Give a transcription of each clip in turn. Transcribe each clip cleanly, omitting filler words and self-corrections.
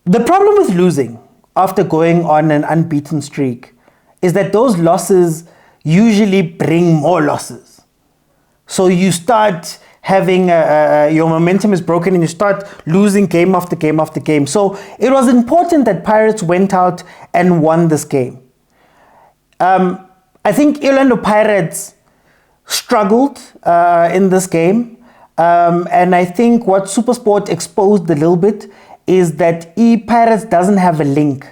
The problem with losing after going on an unbeaten streak is that those losses usually bring more losses. So you start having, your momentum is broken and you start losing game after game after game. So it was important that Pirates went out and won this game. I think Orlando Pirates struggled in this game. And I think what Supersport exposed a little bit is that Pirates doesn't have a link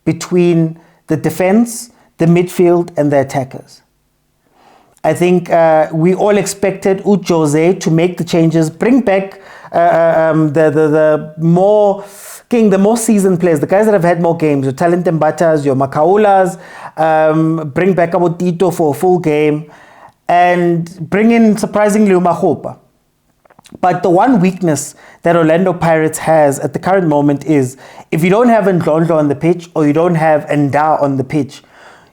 between the defense, the midfield, and the attackers. I think we all expected Jose to make the changes, bring back the more seasoned players, the guys that have had more games, your Talent Mbatas, your Makaulas, bring back Tito for a full game, and bring in surprisingly Umahopa. But the one weakness that Orlando Pirates has at the current moment is if you don't have Ndlondlo on the pitch or you don't have Nda on the pitch,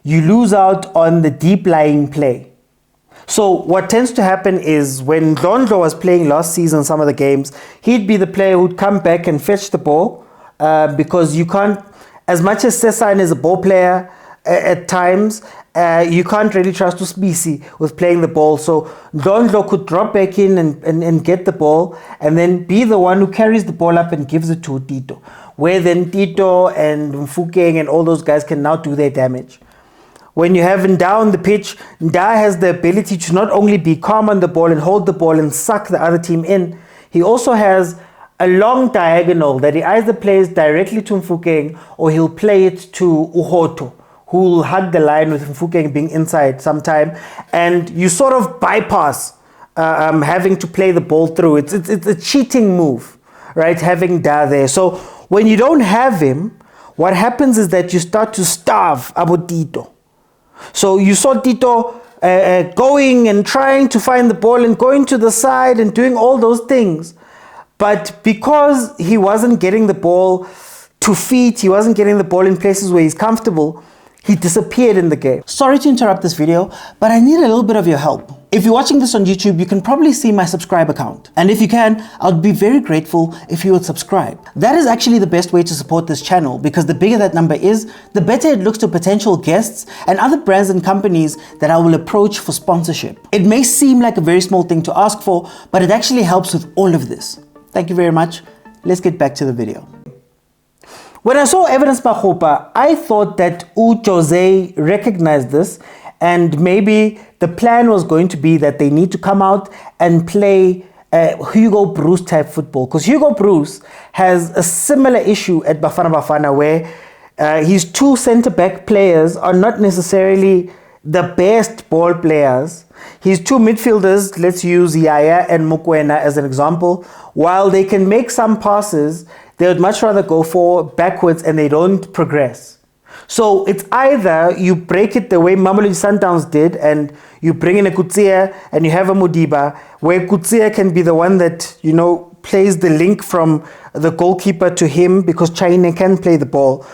you lose out on the deep lying play. So what tends to happen is when Ndlondlo was playing last season, some of the games, he'd be the player who'd come back and fetch the ball because you can't, as much as Sesan is a ball player at times, you can't really trust Usbisi with playing the ball. So Ndlondlo could drop back in and get the ball and then be the one who carries the ball up and gives it to Tito, where then Tito and Mfukeng and all those guys can now do their damage. When you have Nda on the pitch, Nda has the ability to not only be calm on the ball and hold the ball and suck the other team in, he also has a long diagonal that he either plays directly to Mfukeng or he'll play it to Uhoto, who will hug the line with Mfukeng being inside sometime, and you sort of bypass having to play the ball through. It's a cheating move, right, having Da there. So when you don't have him, what happens is that you start to starve Tito. So you saw Tito going and trying to find the ball and going to the side and doing all those things. But because he wasn't getting the ball to feet, he wasn't getting the ball in places where he's comfortable, he disappeared in the game. Sorry to interrupt this video, but I need a little bit of your help. If you're watching this on YouTube, you can probably see my subscribe account. And if you can, I'd be very grateful if you would subscribe. That is actually the best way to support this channel because the bigger that number is, the better it looks to potential guests and other brands and companies that I will approach for sponsorship. It may seem like a very small thing to ask for, but it actually helps with all of this. Thank you very much. Let's get back to the video. When I saw Evidence Mahopa, I thought that Jose recognized this and maybe the plan was going to be that they need to come out and play Hugo Bruce type football, because Hugo Bruce has a similar issue at Bafana where his two centre-back players are not necessarily the best ball players. His two midfielders, let's use Yaya and Mokwena as an example, while they can make some passes, they would much rather go backwards and they don't progress. So it's either you break it the way Mamelodi Sundowns did and you bring in a Kutsia and you have a Modiba, where Kutsia can be the one that, you know, plays the link from the goalkeeper to him because tshwane can play the ball.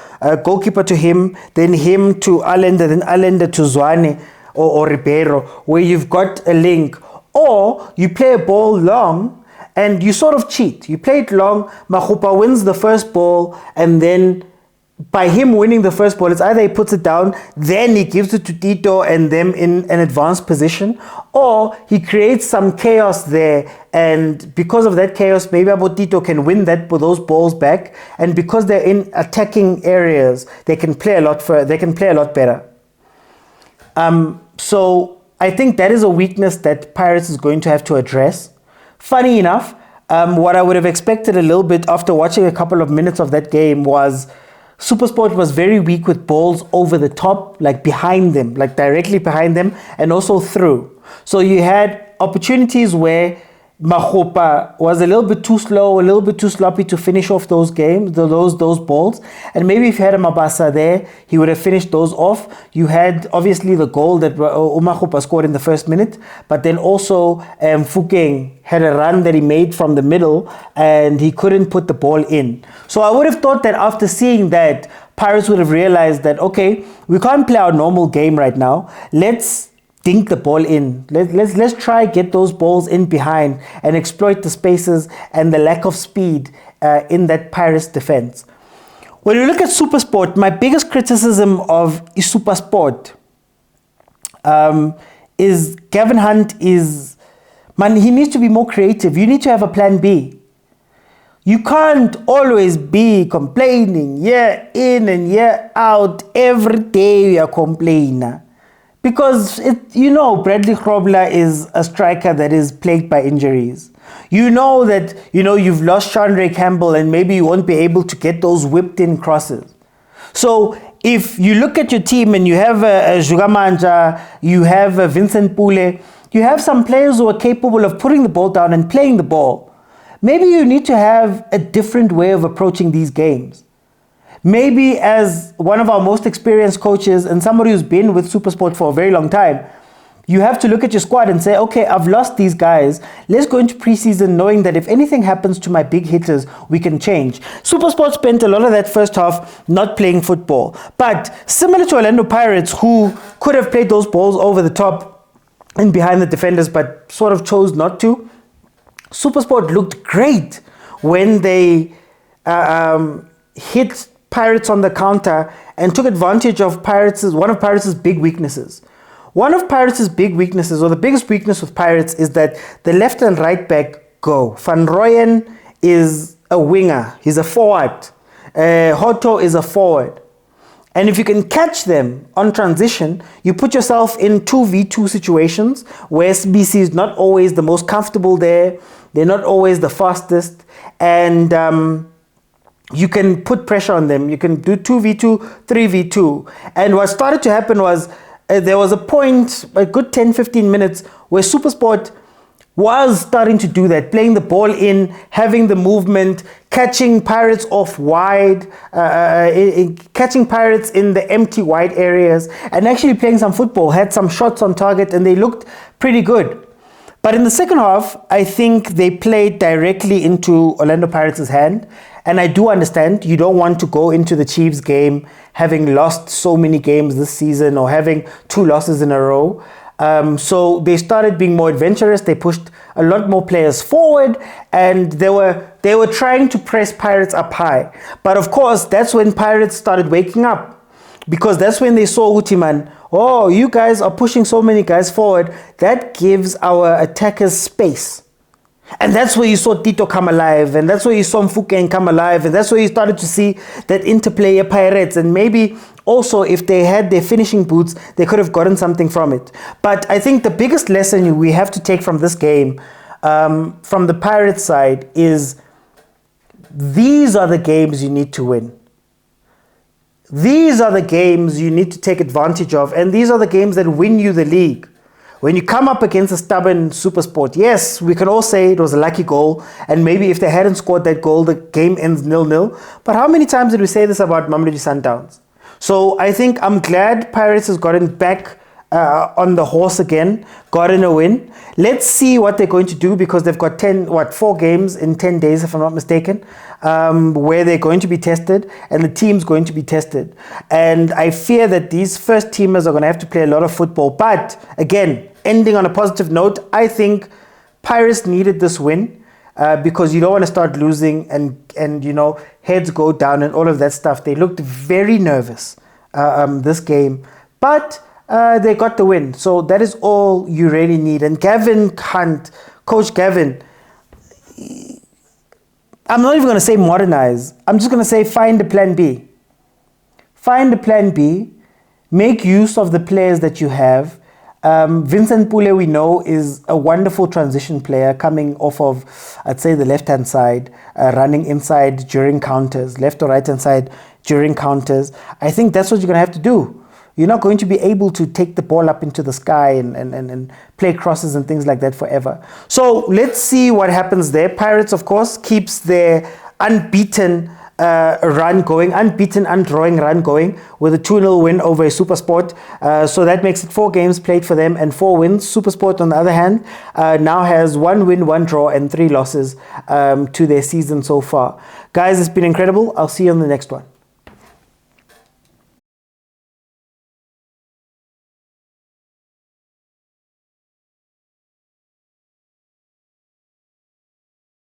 Goalkeeper to him, then him to Allende, then Allende to Tshwane or Ribeiro, where you've got a link. Or you play a ball long and you sort of cheat. You play it long, Mahopa wins the first ball, and then by him winning the first ball, it's either he puts it down, then he gives it to Tito and them in an advanced position, or he creates some chaos there, and because of that chaos, maybe Tito can win those balls back, and because they're in attacking areas, they can play a lot better. So I think that is a weakness that Pirates is going to have to address. Funny enough, what I would have expected a little bit after watching a couple of minutes of that game was Supersport was very weak with balls over the top, like behind them, like directly behind them, and also through. So you had opportunities where Mahopa was a little bit too slow, a little bit too sloppy to finish off those games, those balls. And maybe if you had a Mabasa there, he would have finished those off. You had obviously the goal that Mahopa scored in the first minute, but then also Mfukeng had a run that he made from the middle and he couldn't put the ball in. So I would have thought that after seeing that, Pirates would have realized that, okay, we can't play our normal game right now. Let's dink the ball in. Let's try get those balls in behind and exploit the spaces and the lack of speed in that Pirates defense. When you look at Supersport, my biggest criticism of Supersport is Gavin Hunt he needs to be more creative. You need to have a plan B. You can't always be complaining year in and year out. Every day you're a complainer. Because, Bradley Grobler is a striker that is plagued by injuries. You know that, you've lost Chandre Campbell and maybe you won't be able to get those whipped in crosses. So if you look at your team and you have a Jugamanja, you have a Vincent Pule, you have some players who are capable of putting the ball down and playing the ball. Maybe you need to have a different way of approaching these games. Maybe as one of our most experienced coaches and somebody who's been with Supersport for a very long time, you have to look at your squad and say, okay, I've lost these guys. Let's go into preseason knowing that if anything happens to my big hitters, we can change. Supersport spent a lot of that first half not playing football. But similar to Orlando Pirates, who could have played those balls over the top and behind the defenders, but sort of chose not to, Supersport looked great when they hit Pirates on the counter and took advantage of one of Pirates' big weaknesses. One of Pirates' big weaknesses, or the biggest weakness with Pirates, is that the left and right back go. Van Rooyen is a winger. He's a forward. Hoto is a forward. And if you can catch them on transition, you put yourself in 2v2 situations where SBC is not always the most comfortable there. They're not always the fastest. And you can put pressure on them. You can do 2v2, 3v2. And what started to happen was there was a point, a good 10-15 minutes, where Supersport was starting to do that, playing the ball in, having the movement, catching Pirates off wide, catching Pirates in the empty wide areas, and actually playing some football, had some shots on target, and they looked pretty good. But in the second half, I think they played directly into Orlando Pirates' hand. And I do understand you don't want to go into the Chiefs game having lost so many games this season or having 2 losses in a row. So they started being more adventurous. They pushed a lot more players forward, and they were trying to press Pirates up high. But of course, that's when Pirates started waking up, because that's when they saw Utiman. Oh, you guys are pushing so many guys forward. That gives our attackers space. And that's where you saw Tito come alive, and that's where you saw Mfukeng come alive, and that's where you started to see that interplay Pirates. And maybe also if they had their finishing boots, they could have gotten something from it. But I think the biggest lesson we have to take from this game, from the Pirates side, is these are the games you need to win. These are the games you need to take advantage of, and these are the games that win you the league. When you come up against a stubborn Supersport, yes, we can all say it was a lucky goal, and maybe if they hadn't scored that goal, the game ends 0-0. But how many times did we say this about Mamelodi Sundowns? So I think I'm glad Pirates has gotten back on the horse again, gotten a win. Let's see what they're going to do, because they've got 4 games in 10 days, if I'm not mistaken, where they're going to be tested, and the team's going to be tested. And I fear that these first teamers are going to have to play a lot of football. But again, ending on a positive note, I think Pirates needed this win, because you don't want to start losing and heads go down and all of that stuff. They looked very nervous this game, but they got the win. So that is all you really need. And Gavin Hunt, Coach Gavin, I'm not even going to say modernize. I'm just going to say find a plan B. Find a plan B. Make use of the players that you have. Vincent Pule, we know, is a wonderful transition player coming off of, I'd say, the left-hand side, running inside during counters, left or right-hand side during counters. I think that's what you're going to have to do. You're not going to be able to take the ball up into the sky and play crosses and things like that forever. So let's see what happens there. Pirates, of course, keeps their unbeaten run going, unbeaten, undrawing run going with a 2-0 win over Supersport. So that makes it 4 games played for them and 4 wins. Supersport, on the other hand, now has 1 win, 1 draw, and 3 losses to their season so far. Guys, it's been incredible. I'll see you on the next one.